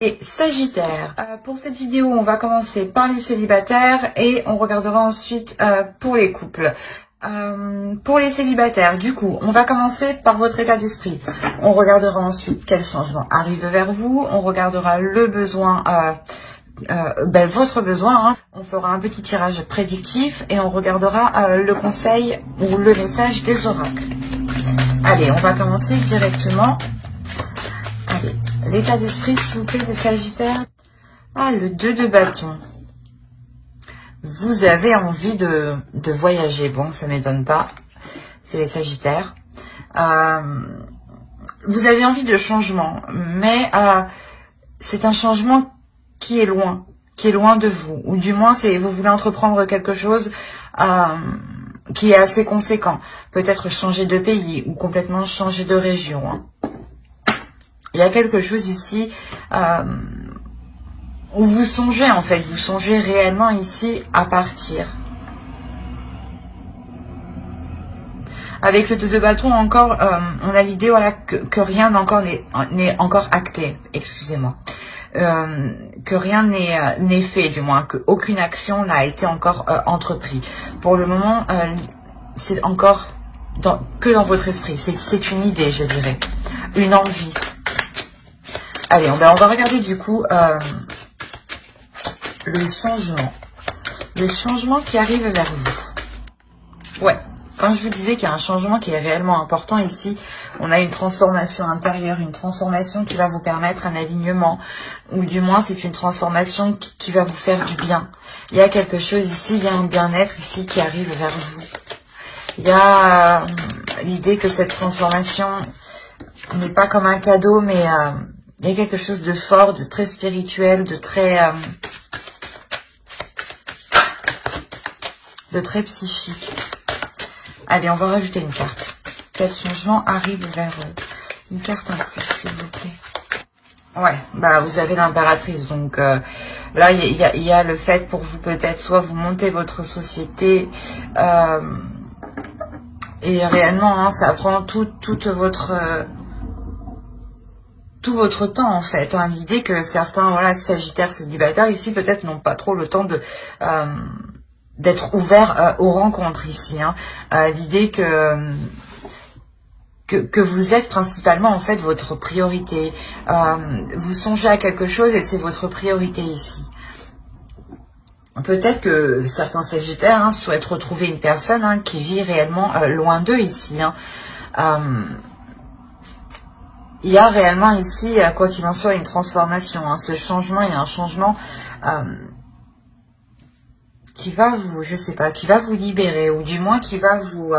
Et Sagittaire, pour cette vidéo, on va commencer par les célibataires et on regardera ensuite pour les couples. Pour les célibataires, du coup, on va commencer par votre état d'esprit. On regardera ensuite quel changement arrive vers vous. On regardera le besoin, votre besoin. Hein. On fera un petit tirage prédictif et on regardera le conseil ou le message des oracles. Allez, on va commencer directement. Allez, l'état d'esprit, s'il vous plaît, des Sagittaires. Ah, le 2 de bâton. Vous avez envie de voyager. Bon, ça ne m'étonne pas. C'est les Sagittaires. Vous avez envie de changement. Mais c'est un changement qui est loin de vous. Ou du moins, vous voulez entreprendre quelque chose qui est assez conséquent. Peut-être changer de pays ou complètement changer de région. Hein. Il y a quelque chose ici où vous songez en fait, vous songez réellement ici à partir. Avec le 2 de bâton encore, on a l'idée voilà, que rien n'est encore acté, excusez-moi. Que rien n'est fait, du moins, qu'aucune action n'a été encore entreprise. Pour le moment, c'est encore que dans votre esprit, c'est une idée, je dirais, une envie. Allez, on va regarder du coup le changement qui arrive vers vous. Ouais, quand je vous disais qu'il y a un changement qui est réellement important ici, on a une transformation intérieure, une transformation qui va vous permettre un alignement, ou du moins c'est une transformation qui va vous faire du bien. Il y a quelque chose ici, il y a un bien-être ici qui arrive vers vous. Il y a l'idée que cette transformation n'est pas comme un cadeau, mais il y a quelque chose de fort, de très spirituel, de très psychique. Allez, on va rajouter une carte. Quel changement arrive vers une carte en plus, s'il vous plaît. Ouais, bah vous avez l'impératrice. Donc là, il y a le fait pour vous peut-être soit vous montez votre société et réellement, hein, ça prend tout votre temps en fait. Hein. L'idée que certains Sagittaires célibataires ici peut-être n'ont pas trop le temps d'être ouverts aux rencontres ici. Hein. L'idée que vous êtes principalement en fait votre priorité. Vous songez à quelque chose et c'est votre priorité ici. Peut-être que certains Sagittaires souhaitent retrouver une personne qui vit réellement loin d'eux ici. Hein. Il y a réellement ici, quoi qu'il en soit, une transformation. Hein. Ce changement est un changement qui va vous, je sais pas, qui va vous libérer, ou du moins qui va vous,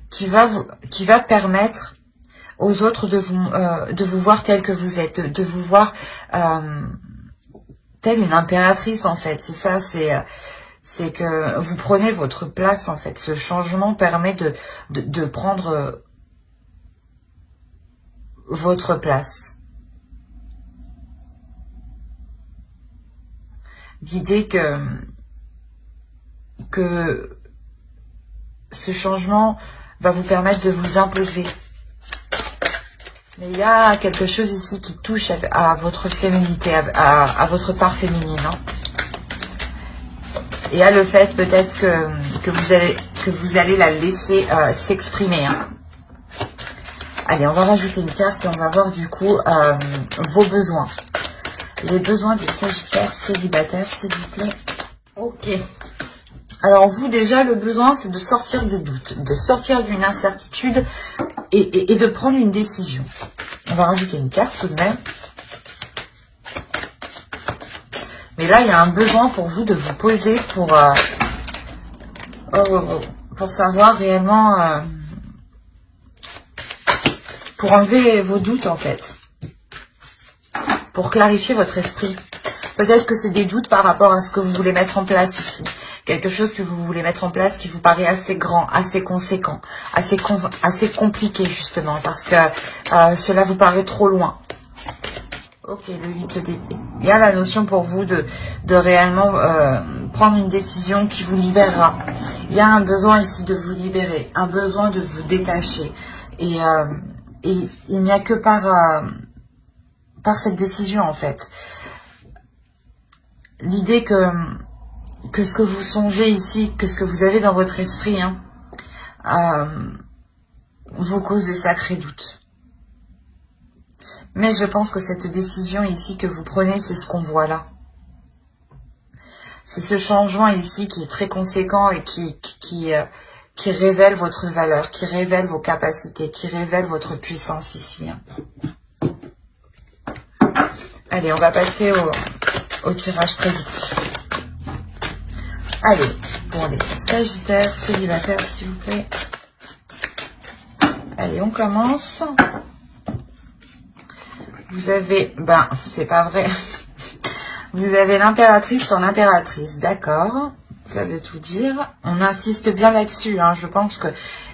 qui va permettre aux autres de vous voir tel que vous êtes, de vous voir telle une impératrice en fait. C'est ça, c'est que vous prenez votre place en fait. Ce changement permet de prendre votre place. L'idée que ce changement va vous permettre de vous imposer. Mais il y a quelque chose ici qui touche à votre féminité, à votre part féminine. Hein. Et à le fait peut-être que vous allez la laisser s'exprimer. Hein. Allez, on va rajouter une carte et on va voir du coup vos besoins. Les besoins des Sagittaires célibataires, s'il vous plaît. Ok. Alors vous déjà, le besoin, c'est de sortir des doutes, de sortir d'une incertitude et de prendre une décision. On va rajouter une carte tout de même. Mais là, il y a un besoin pour vous de vous poser pour savoir réellement... pour enlever vos doutes en fait, pour clarifier votre esprit. Peut-être que c'est des doutes par rapport à ce que vous voulez mettre en place ici. Quelque chose que vous voulez mettre en place qui vous paraît assez grand, assez conséquent, assez compliqué justement, parce que cela vous paraît trop loin. Ok, le 8 d'épée. Il y a la notion pour vous de réellement prendre une décision qui vous libérera. Il y a un besoin ici de vous libérer, un besoin de vous détacher. Et il n'y a que par cette décision en fait. L'idée que ce que vous songez ici, que ce que vous avez dans votre esprit, hein, vous cause de sacrés doutes. Mais je pense que cette décision ici que vous prenez, c'est ce qu'on voit là. C'est ce changement ici qui est très conséquent et qui révèle votre valeur, qui révèle vos capacités, qui révèle votre puissance ici. Allez, on va passer au tirage prédictif. Allez, pour les Sagittaires, célibataires, s'il vous plaît. Allez, on commence. Vous avez, c'est pas vrai. Vous avez l'impératrice sur l'impératrice, d'accord. Ça veut tout dire. On insiste bien là-dessus, hein. Je pense que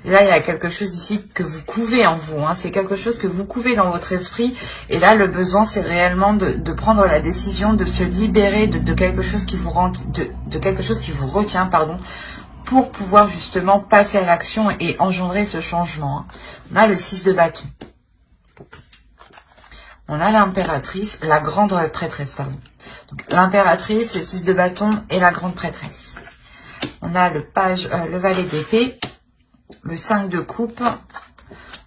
là, il y a quelque chose ici que vous couvez en vous. Hein. C'est quelque chose que vous couvez dans votre esprit. Et là, le besoin, c'est réellement de prendre la décision de se libérer de quelque chose qui vous rend, de quelque chose qui vous retient, pardon, pour pouvoir justement passer à l'action et engendrer ce changement. Hein. On a le 6 de bâton. On a l'impératrice, la grande prêtresse, pardon. L'impératrice, le 6 de bâton et la grande prêtresse. On a le valet d'épée, le 5 de coupe,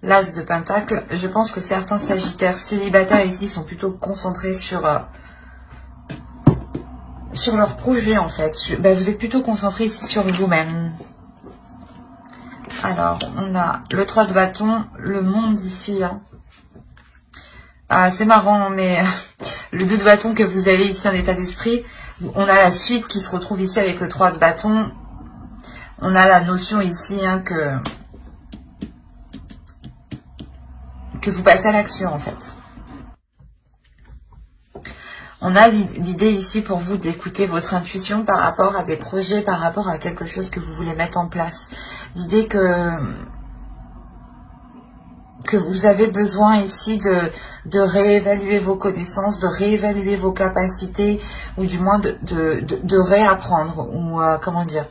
l'as de pentacle. Je pense que certains sagittaires célibataires ici sont plutôt concentrés sur leur projet en fait. Vous êtes plutôt concentrés ici sur vous-même. Alors, on a le 3 de bâton, le monde ici. Hein. Ah, c'est marrant, mais le 2 de bâton que vous avez ici en état d'esprit, on a la suite qui se retrouve ici avec le 3 de bâton. On a la notion ici hein, que vous passez à l'action en fait. On a l'idée ici pour vous d'écouter votre intuition par rapport à des projets, par rapport à quelque chose que vous voulez mettre en place. L'idée que vous avez besoin ici de réévaluer vos connaissances, de réévaluer vos capacités, ou du moins de réapprendre, ou comment dire,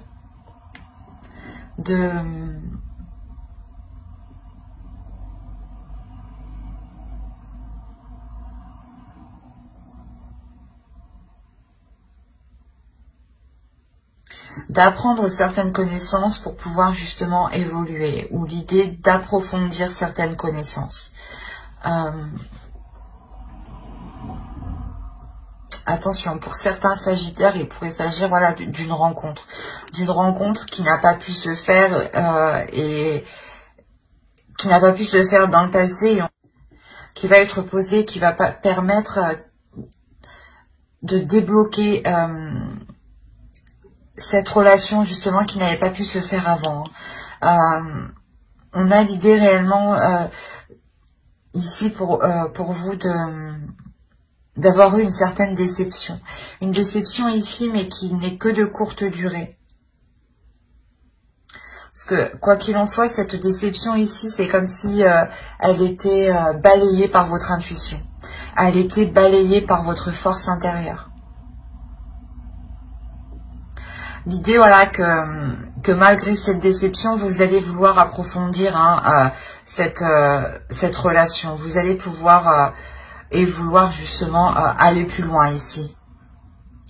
d'apprendre certaines connaissances pour pouvoir justement évoluer, ou l'idée d'approfondir certaines connaissances. Attention, pour certains sagittaires, il pourrait s'agir voilà, d'une rencontre qui n'a pas pu se faire et qui n'a pas pu se faire dans le passé, qui va être posée, qui va permettre de débloquer cette relation justement qui n'avait pas pu se faire avant. On a l'idée réellement ici pour vous d'avoir eu une certaine déception. Une déception ici mais qui n'est que de courte durée. Parce que quoi qu'il en soit, cette déception ici, c'est comme si elle était balayée par votre intuition. Elle était balayée par votre force intérieure. L'idée, voilà, que malgré cette déception, vous allez vouloir approfondir hein, cette relation. Vous allez pouvoir et vouloir justement aller plus loin ici.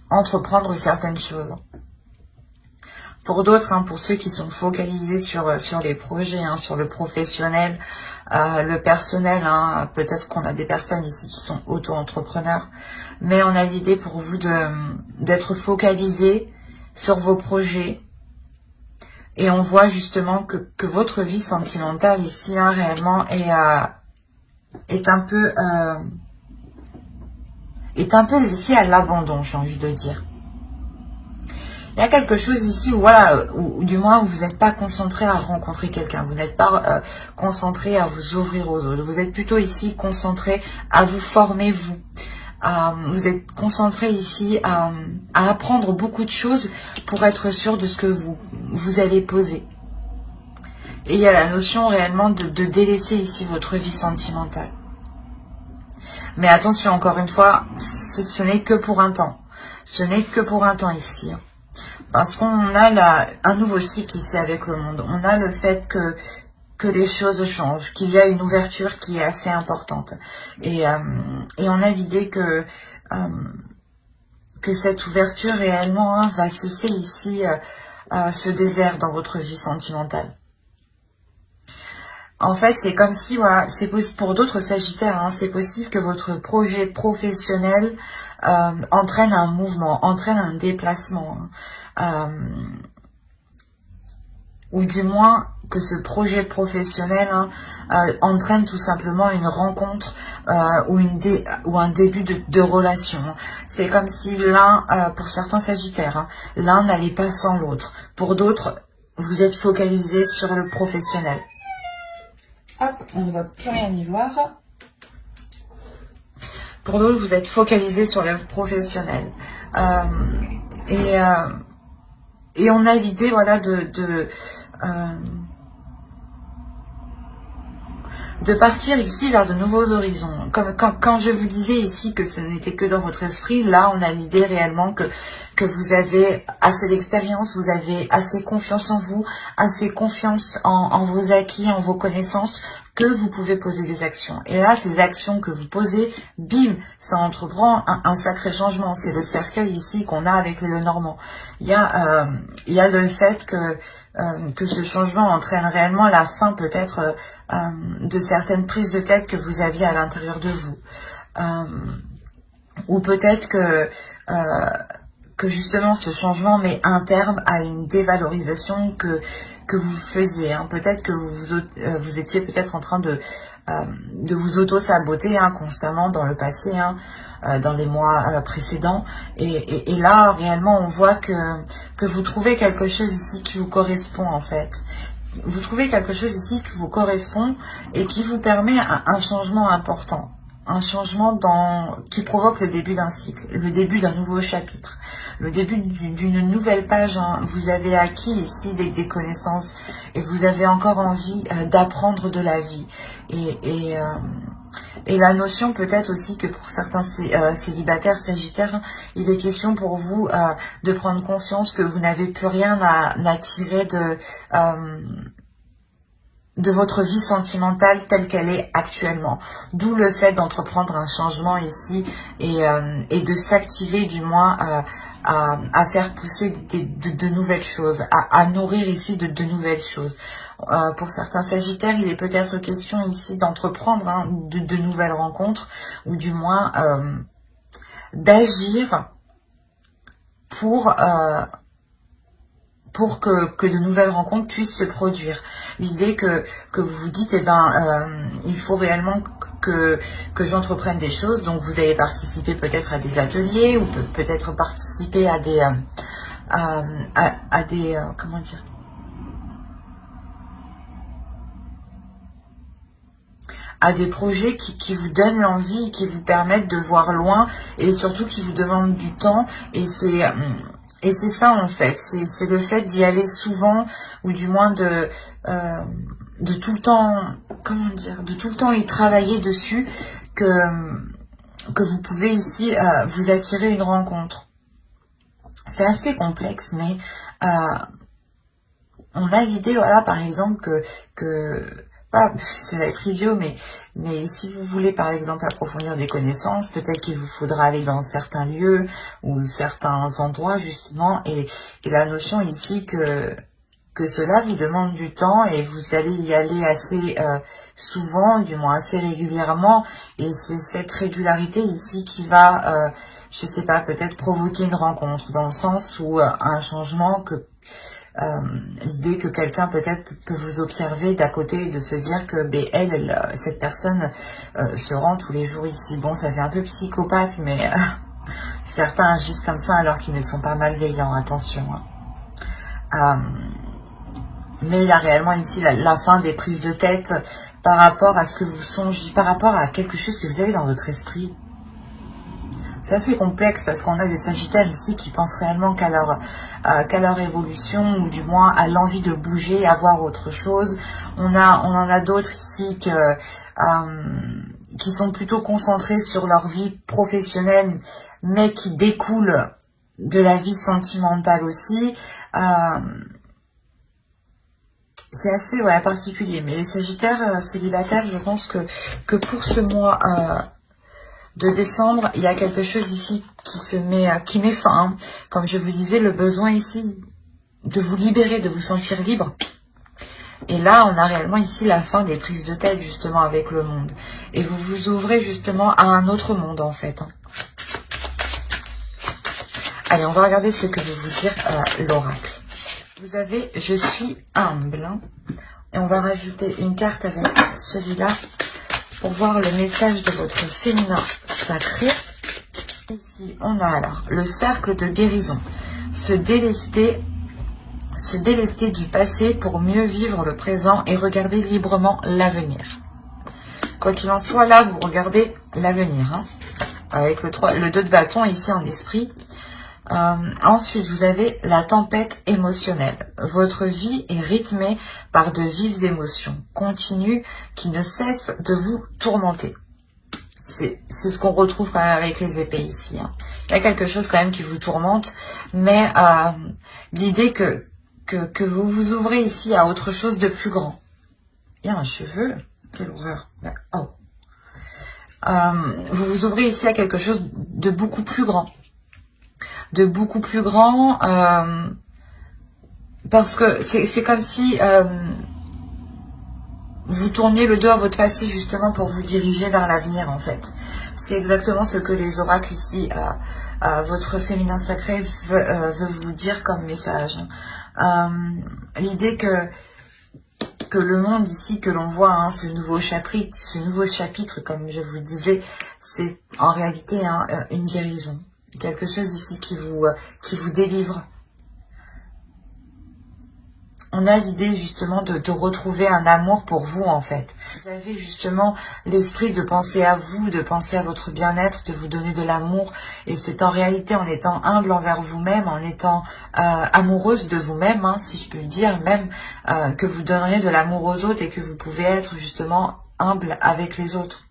Entreprendre certaines choses. Pour d'autres, hein, pour ceux qui sont focalisés sur les projets, hein, sur le professionnel, le personnel, hein, peut-être qu'on a des personnes ici qui sont auto-entrepreneurs, mais on a l'idée pour vous d'être focalisés sur vos projets, et on voit justement que votre vie sentimentale ici hein, réellement est un peu laissée à l'abandon, j'ai envie de dire. Il y a quelque chose ici où, voilà, ou du moins vous n'êtes pas concentré à rencontrer quelqu'un, vous n'êtes pas concentré à vous ouvrir aux autres, vous êtes plutôt ici concentré à vous former vous. Vous êtes concentré ici à apprendre beaucoup de choses pour être sûr de ce que vous allez poser. Et il y a la notion réellement de délaisser ici votre vie sentimentale. Mais attention, encore une fois, ce n'est que pour un temps. Ce n'est que pour un temps ici. Parce qu'on a un nouveau cycle ici avec le monde. On a le fait que que les choses changent, qu'il y a une ouverture qui est assez importante. Et on a l'idée que cette ouverture réellement va cesser ici ce désert dans votre vie sentimentale. En fait, c'est comme si, voilà, c'est possible pour d'autres Sagittaires, hein, c'est possible que votre projet professionnel entraîne un mouvement, entraîne un déplacement, hein, ou du moins que ce projet professionnel entraîne tout simplement une rencontre ou un début de relation. C'est comme si l'un, pour certains Sagittaires, hein, l'un n'allait pas sans l'autre. Pour d'autres, vous êtes focalisé sur le professionnel. Hop, on ne va plus rien y voir. Pour d'autres, vous êtes focalisé sur le professionnel. Et on a l'idée, voilà, de partir ici vers de nouveaux horizons. Comme quand je vous disais ici que ce n'était que dans votre esprit, là on a l'idée réellement que vous avez assez d'expérience, vous avez assez confiance en vous, assez confiance en vos acquis, en vos connaissances, que vous pouvez poser des actions. Et là, ces actions que vous posez, bim, ça entreprend un sacré changement. C'est le cercueil ici qu'on a avec le Normand. Il y a le fait que ce changement entraîne réellement la fin peut-être de certaines prises de tête que vous aviez à l'intérieur de vous. Ou peut-être que justement ce changement met un terme à une dévalorisation que vous faisiez. Hein. Peut-être que vous étiez peut-être en train de vous auto-saboter constamment dans le passé, dans les mois précédents. Et là, réellement, on voit que vous trouvez quelque chose ici qui vous correspond en fait. Vous trouvez quelque chose ici qui vous correspond et qui vous permet un changement important. Un changement qui provoque le début d'un cycle, le début d'un nouveau chapitre, le début d'une nouvelle page. Hein. Vous avez acquis ici des connaissances et vous avez encore envie d'apprendre de la vie. Et la notion peut-être aussi que pour certains célibataires, sagittaires, il est question pour vous de prendre conscience que vous n'avez plus rien à tirer de votre vie sentimentale telle qu'elle est actuellement. D'où le fait d'entreprendre un changement ici et de s'activer du moins à faire pousser de nouvelles choses, à nourrir ici de nouvelles choses. Pour certains Sagittaires, il est peut-être question ici d'entreprendre de nouvelles rencontres ou du moins d'agir pour que de nouvelles rencontres puissent se produire. L'idée que vous vous dites, il faut réellement que j'entreprenne des choses. Donc vous allez participer peut-être à des ateliers ou peut-être participer à des comment dire, à des projets qui vous donnent l'envie, qui vous permettent de voir loin et surtout qui vous demandent du temps. Et c'est ça en fait, c'est le fait d'y aller souvent ou du moins de tout le temps, comment dire, de tout le temps y travailler dessus que vous pouvez ici vous attirer une rencontre. C'est assez complexe, mais on a l'idée, voilà, par exemple ça va être idiot, mais si vous voulez par exemple approfondir des connaissances, peut-être qu'il vous faudra aller dans certains lieux ou certains endroits justement, et la notion ici que cela vous demande du temps et vous allez y aller assez souvent, du moins assez régulièrement, et c'est cette régularité ici qui va, je sais pas, peut-être provoquer une rencontre, dans le sens où un changement l'idée que quelqu'un peut-être peut vous observer d'à côté et de se dire que cette personne se rend tous les jours ici. Bon, ça fait un peu psychopathe, mais certains agissent comme ça alors qu'ils ne sont pas malveillants, attention. Mais il y a réellement ici la fin des prises de tête par rapport à ce que vous songez, par rapport à quelque chose que vous avez dans votre esprit. C'est assez complexe parce qu'on a des Sagittaires ici qui pensent réellement qu'à leur évolution, ou du moins à l'envie de bouger, à voir autre chose. On en a d'autres ici qui sont plutôt concentrés sur leur vie professionnelle, mais qui découlent de la vie sentimentale aussi. c'est assez particulier. Mais les Sagittaires célibataires, je pense que pour ce mois de décembre, il y a quelque chose ici qui met fin. Hein. Comme je vous disais, le besoin ici de vous libérer, de vous sentir libre. Et là, on a réellement ici la fin des prises de tête, justement, avec le monde. Et vous vous ouvrez, justement, à un autre monde, en fait. Hein. Allez, on va regarder ce que veut vous dire l'oracle. Vous avez « Je suis humble hein ». Et on va rajouter une carte avec celui-là pour voir le message de votre féminin sacré. Ici, on a alors le cercle de guérison. Se délester du passé pour mieux vivre le présent et regarder librement l'avenir. Quoi qu'il en soit, là, vous regardez l'avenir. Hein, avec le 2 de bâton ici en esprit. Ensuite, vous avez la tempête émotionnelle. Votre vie est rythmée par de vives émotions continues qui ne cessent de vous tourmenter. C'est ce qu'on retrouve quand même avec les épées ici. Hein. Il y a quelque chose quand même qui vous tourmente, mais l'idée que vous vous ouvrez ici à autre chose de plus grand. Il y a un cheveu, quelle horreur. Oh. Vous vous ouvrez ici à quelque chose de beaucoup plus grand. De beaucoup plus grand, parce que c'est comme si vous tourniez le dos à votre passé justement pour vous diriger vers l'avenir en fait. C'est exactement ce que les oracles ici, votre féminin sacré veut vous dire comme message. L'idée que le monde ici que l'on voit, hein, ce nouveau chapitre, comme je vous disais, c'est en réalité hein, une guérison. Quelque chose ici qui vous délivre. On a l'idée justement de retrouver un amour pour vous en fait. Vous avez justement l'esprit de penser à vous, de penser à votre bien-être, de vous donner de l'amour. Et c'est en réalité en étant humble envers vous-même, en étant amoureuse de vous-même, hein, si je peux le dire, même que vous donnerez de l'amour aux autres et que vous pouvez être justement humble avec les autres.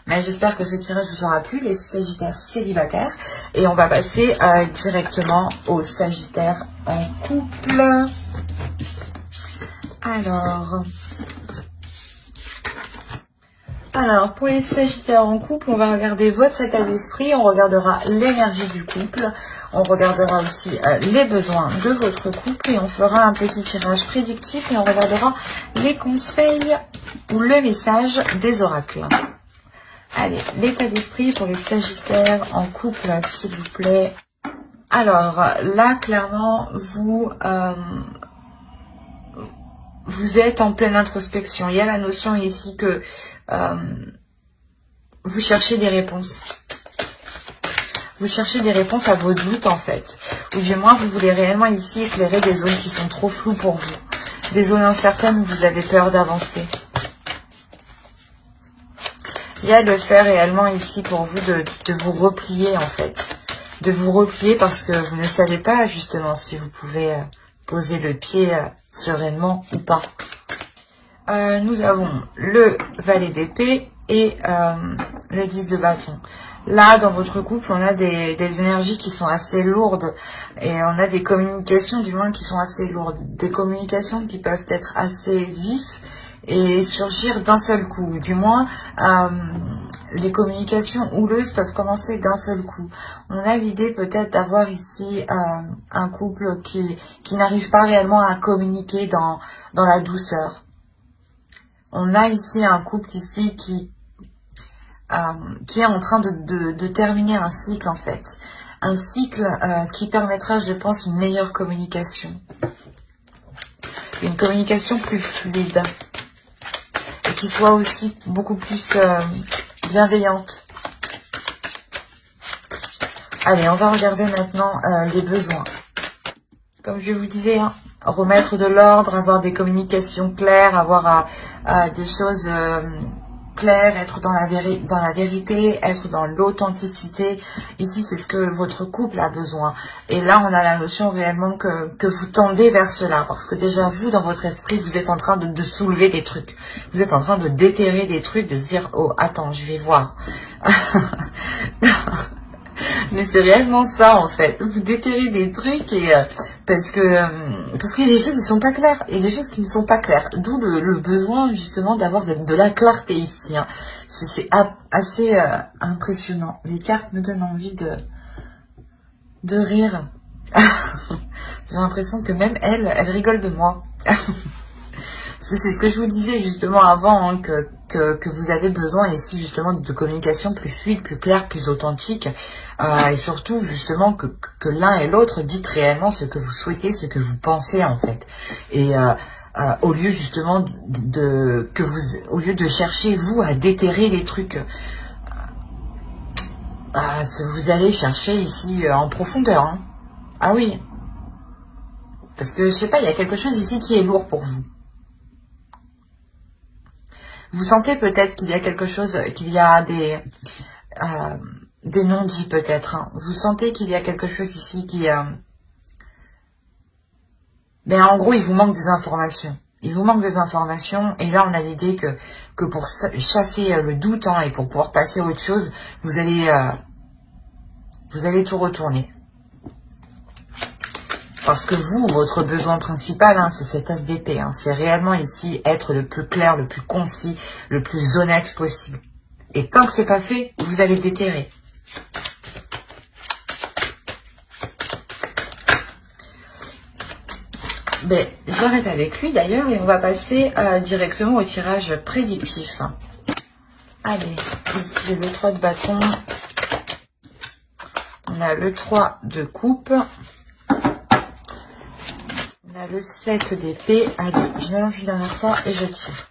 Mais j'espère que ce tirage vous aura plu, les Sagittaires célibataires. Et on va passer directement aux Sagittaires en couple. Alors, pour les Sagittaires en couple, on va regarder votre état d'esprit, on regardera l'énergie du couple, on regardera aussi les besoins de votre couple et on fera un petit tirage prédictif et on regardera les conseils ou le message des oracles. Allez, l'état d'esprit pour les Sagittaires en couple, s'il vous plaît. Alors, là, clairement, vous êtes en pleine introspection. Il y a la notion ici que vous cherchez des réponses. Vous cherchez des réponses à vos doutes, en fait. Ou du moins, vous voulez réellement ici éclairer des zones qui sont trop floues pour vous. Des zones incertaines où vous avez peur d'avancer. Il y a le fait réellement ici pour vous de vous replier en fait. De vous replier parce que vous ne savez pas justement si vous pouvez poser le pied sereinement ou pas. Nous avons le valet d'épée et le 10 de bâton. Là, dans votre couple, on a des énergies qui sont assez lourdes et on a des communications du moins qui sont assez lourdes. Des communications qui peuvent être assez vives et surgir d'un seul coup. Du moins, les communications houleuses peuvent commencer d'un seul coup. On a l'idée peut-être d'avoir ici un couple qui n'arrive pas réellement à communiquer dans la douceur. On a ici un couple ici qui est en train de terminer un cycle en fait. Un cycle qui permettra, je pense, une meilleure communication. Une communication plus fluide. Et qui soit aussi beaucoup plus bienveillante. Allez, on va regarder maintenant les besoins. Comme je vous disais, hein, remettre de l'ordre, avoir des communications claires, avoir des choses claires, être dans la vérité, être dans l'authenticité. Ici, c'est ce que votre couple a besoin. Et là, on a la notion réellement que vous tendez vers cela. Parce que déjà, vous, dans votre esprit, vous êtes en train de soulever des trucs. Vous êtes en train de déterrer des trucs, de se dire, oh, attends, je vais voir. Mais c'est réellement ça, en fait. Vous déterrez des trucs et parce qu'il y a des choses qui sont pas claires et des choses qui ne sont pas claires. D'où le besoin justement d'avoir de la clarté ici. Hein. C'est assez impressionnant. Les cartes me donnent envie de rire. J'ai l'impression que même elle rigole de moi. C'est ce que je vous disais justement avant, hein, que vous avez besoin ici justement de communication plus fluide, plus claire, plus authentique, et surtout justement que l'un et l'autre dites réellement ce que vous souhaitez, ce que vous pensez en fait. Et au lieu justement au lieu de chercher vous à déterrer les trucs, vous allez chercher ici en profondeur. Hein. Ah oui, parce que je sais pas, il y a quelque chose ici qui est lourd pour vous. Vous sentez peut-être qu'il y a quelque chose, qu'il y a des non-dits peut-être. Hein. Vous sentez qu'il y a quelque chose ici qui... Ben, en gros, il vous manque des informations. Il vous manque des informations. Et là, on a l'idée que pour chasser le doute, hein, et pour pouvoir passer à autre chose, vous allez tout retourner. Parce que vous, votre besoin principal, hein, c'est cet as d'épée. Hein. C'est réellement ici être le plus clair, le plus concis, le plus honnête possible. Et tant que c'est pas fait, vous allez déterrer. Ben, j'arrête avec lui d'ailleurs et on va passer directement au tirage prédictif. Allez, ici le 3 de bâton. On a le 3 de coupe. On a le 7 d'épée. Allez, je mélange une dernière fois et je tire.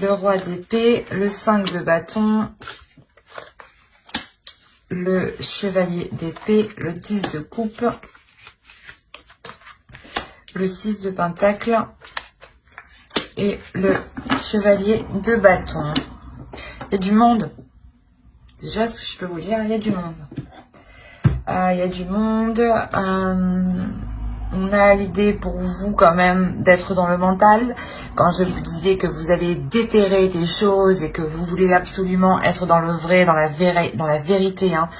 Le roi d'épée, le 5 de bâton, le chevalier d'épée, le 10 de coupe, le 6 de pentacle et le chevalier de bâton. Il y a du monde. Déjà, ce que je peux vous dire, il y a du monde. Il y a du monde. On a l'idée pour vous quand même d'être dans le mental. Quand je vous disais que vous allez déterrer des choses et que vous voulez absolument être dans le vrai, dans la vérité, hein,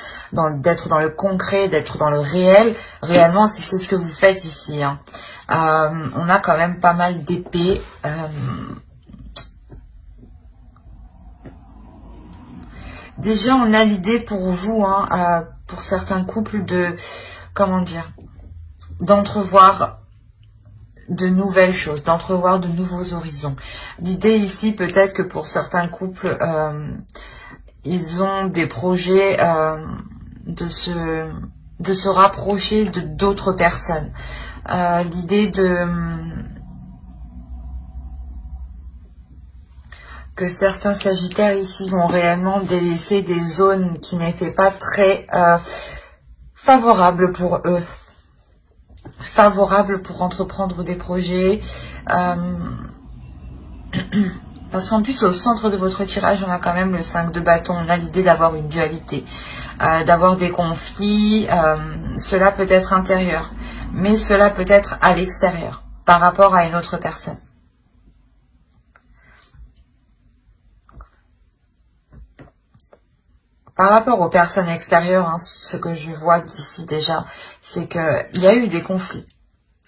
d'être dans le concret, d'être dans le réel. Réellement, c'est ce que vous faites ici. Hein. On a quand même pas mal d'épées. Déjà, on a l'idée pour vous, hein, pour certains couples, d'entrevoir de nouvelles choses, d'entrevoir de nouveaux horizons. L'idée ici, peut-être que pour certains couples, ils ont des projets de se rapprocher de d'autres personnes. L'idée que certains sagittaires ici vont réellement délaisser des zones qui n'étaient pas très favorables pour eux. Favorables pour entreprendre des projets. Parce qu'en plus, au centre de votre tirage, on a quand même le 5 de bâton. On a l'idée d'avoir une dualité, d'avoir des conflits. Cela peut être intérieur, mais cela peut être à l'extérieur, par rapport à une autre personne. Par rapport aux personnes extérieures, hein, ce que je vois d'ici déjà, c'est qu'il y a eu des conflits.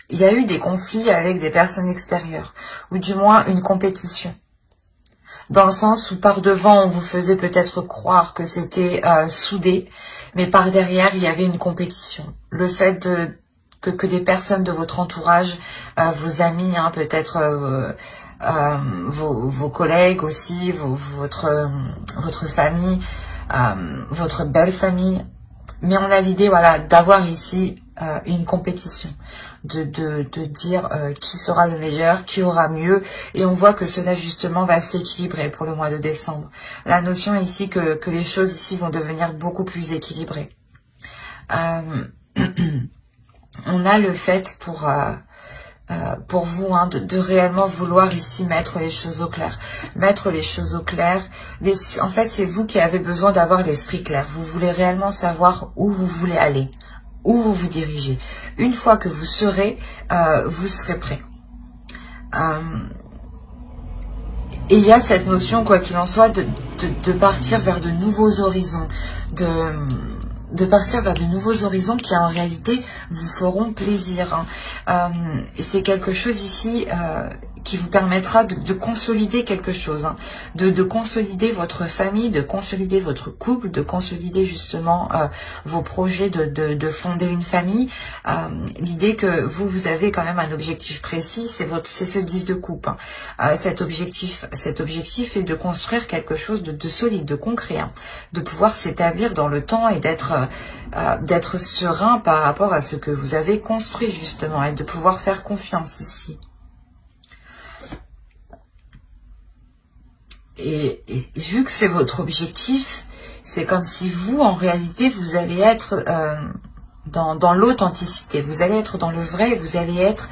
Il y a eu des conflits avec des personnes extérieures, ou du moins une compétition. Dans le sens où par devant, on vous faisait peut-être croire que c'était soudé, mais par derrière, il y avait une compétition. Le fait que des personnes de votre entourage, vos amis, hein, peut-être vos collègues aussi, votre famille, votre belle famille, mais on a l'idée, voilà, d'avoir ici une compétition, de dire qui sera le meilleur, qui aura mieux, et on voit que cela justement va s'équilibrer pour le mois de décembre. La notion ici que les choses ici vont devenir beaucoup plus équilibrées. On a le fait pour vous, hein, de réellement vouloir ici mettre les choses au clair. Mettre les choses au clair. En fait, c'est vous qui avez besoin d'avoir l'esprit clair. Vous voulez réellement savoir où vous voulez aller, où vous vous dirigez. Une fois que vous serez prêt. Et il y a cette notion, quoi qu'il en soit, de partir vers de nouveaux horizons, de partir vers de nouveaux horizons qui en réalité vous feront plaisir. Et c'est quelque chose ici qui vous permettra de consolider quelque chose, de consolider votre famille, de consolider votre couple, de consolider justement vos projets de fonder une famille. L'idée que vous avez quand même un objectif précis, c'est ce 10 de coupe. Cet objectif est de construire quelque chose de solide, de concret, de pouvoir s'établir dans le temps et d'être serein par rapport à ce que vous avez construit justement, et de pouvoir faire confiance ici. Et vu que c'est votre objectif, c'est comme si vous, en réalité, vous allez être dans l'authenticité, vous allez être dans le vrai, vous allez être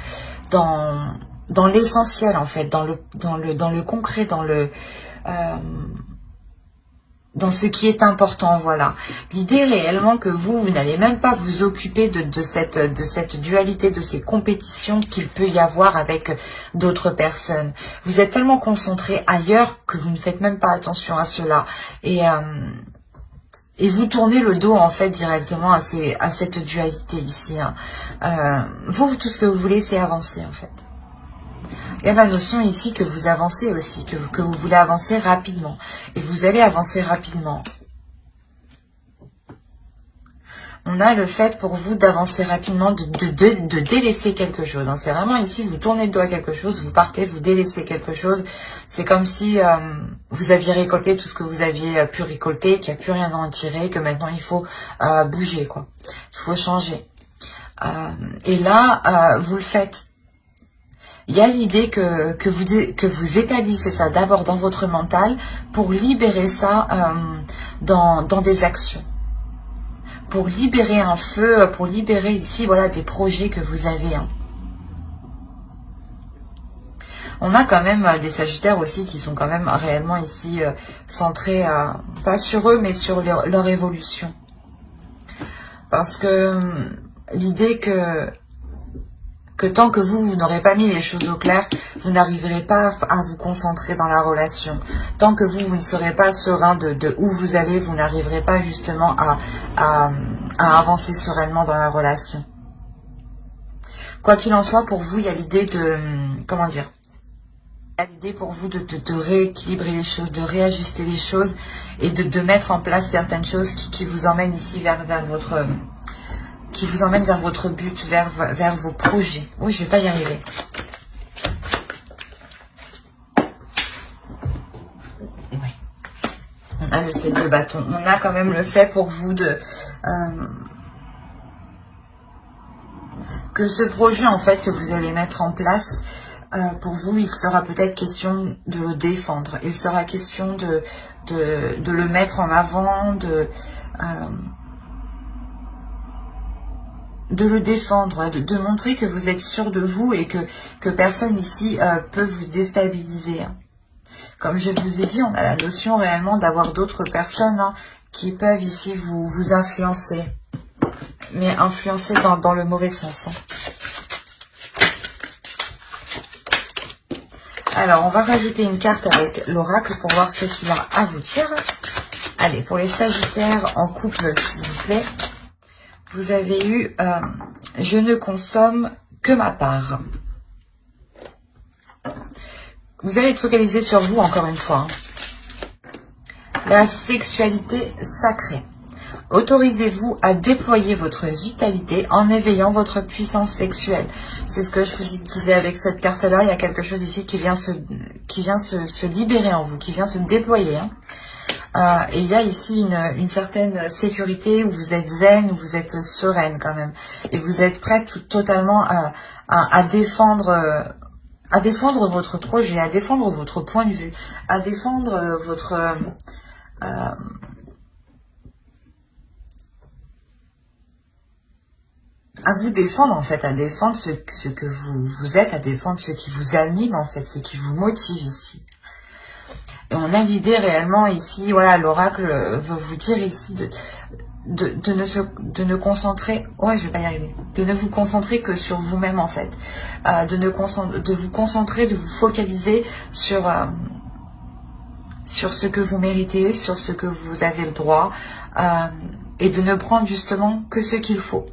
dans l'essentiel, en fait, dans le concret, dans ce qui est important, voilà. L'idée réellement que vous n'allez même pas vous occuper de cette dualité, de ces compétitions qu'il peut y avoir avec d'autres personnes. Vous êtes tellement concentré ailleurs que vous ne faites même pas attention à cela. Et vous tournez le dos en fait directement à cette dualité ici. Vous, tout ce que vous voulez, c'est avancer en fait. Il y a la notion ici que vous avancez aussi, que vous voulez avancer rapidement. Et vous allez avancer rapidement. On a le fait pour vous d'avancer rapidement, de délaisser quelque chose. C'est vraiment ici, vous tournez le dos à quelque chose, vous partez, vous délaissez quelque chose. C'est comme si vous aviez récolté tout ce que vous aviez pu récolter, qu'il n'y a plus rien à en tirer, que maintenant il faut bouger, quoi. Il faut changer. Et là, vous le faites. Il y a l'idée que vous établissez ça d'abord dans votre mental pour libérer ça dans des actions. Pour libérer un feu, pour libérer ici, voilà, des projets que vous avez. On a quand même des Sagittaires aussi qui sont quand même réellement ici centrés, pas sur eux, mais sur leur évolution. Parce que l'idée que tant que vous n'aurez pas mis les choses au clair, vous n'arriverez pas à vous concentrer dans la relation. Tant que vous ne serez pas serein de où vous allez, vous n'arriverez pas justement à avancer sereinement dans la relation. Quoi qu'il en soit, pour vous, il y a l'idée de... Comment dire ? Il y a l'idée pour vous de rééquilibrer les choses, de réajuster les choses et de mettre en place certaines choses qui vous emmènent ici vers votre... qui vous emmène vers votre but, vers vos projets. Oui, je ne vais pas y arriver. Oui. On a le 7 de bâton. On a quand même le fait pour vous que ce projet, en fait, que vous allez mettre en place, pour vous, il sera peut-être question de le défendre. Il sera question de le mettre en avant, de le défendre, de montrer que vous êtes sûr de vous et que personne ici peut vous déstabiliser. Comme je vous ai dit, on a la notion réellement d'avoir d'autres personnes qui peuvent ici vous influencer. Mais influencer dans le mauvais sens. Alors, on va rajouter une carte avec l'oracle pour voir ce qu'il a à vous dire. Allez, pour les Sagittaires en couple, s'il vous plaît. Vous avez eu « Je ne consomme que ma part ». Vous allez être focalisé sur vous, encore une fois. La sexualité sacrée. Autorisez-vous à déployer votre vitalité en éveillant votre puissance sexuelle. C'est ce que je vous disais avec cette carte-là. Il y a quelque chose ici qui vient se libérer en vous, qui vient se déployer. Et il y a ici une certaine sécurité où vous êtes zen, où vous êtes sereine quand même. Et vous êtes prête totalement à défendre votre projet, à défendre votre point de vue, à défendre à vous défendre en fait, à défendre ce que vous êtes, à défendre ce qui vous anime en fait, ce qui vous motive ici. Et on a l'idée réellement ici, voilà, l'oracle veut vous dire ici de ne concentrer, ouais, je vais pas y arriver, de ne vous concentrer que sur vous-même en fait, de vous concentrer, de vous focaliser sur ce que vous méritez, sur ce que vous avez le droit, et de ne prendre justement que ce qu'il faut.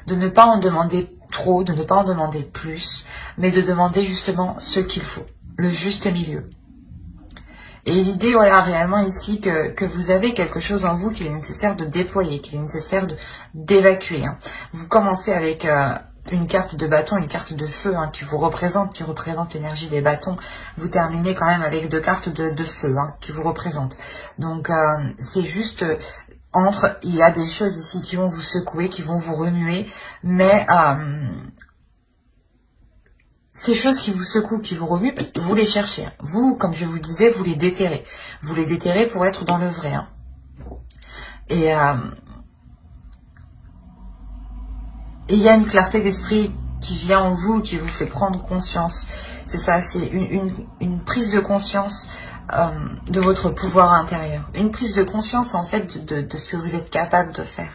De ne pas en demander trop, de ne pas en demander plus, mais de demander justement ce qu'il faut, le juste milieu. Et l'idée, voilà, réellement ici, que vous avez quelque chose en vous qu'il est nécessaire de déployer, qu'il est nécessaire d'évacuer. Hein. Vous commencez avec une carte de bâton, une carte de feu hein, qui représente l'énergie des bâtons. Vous terminez quand même avec 2 cartes de feu hein, qui vous représentent. Donc, c'est juste... il y a des choses ici qui vont vous secouer, qui vont vous remuer, mais ces choses qui vous secouent, qui vous remuent, vous les cherchez. Hein. Vous, comme je vous disais, vous les déterrez. Vous les déterrez pour être dans le vrai. Hein. Et il y a une clarté d'esprit qui vient en vous, qui vous fait prendre conscience. C'est ça, c'est une prise de conscience de votre pouvoir intérieur. Une prise de conscience, en fait, de ce que vous êtes capable de faire.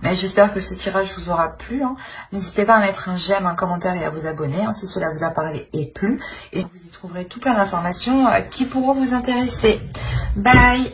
Mais j'espère que ce tirage vous aura plu. Hein. N'hésitez pas à mettre un j'aime, un commentaire et à vous abonner hein, si cela vous a parlé et plu. Et vous y trouverez tout plein d'informations qui pourront vous intéresser. Bye!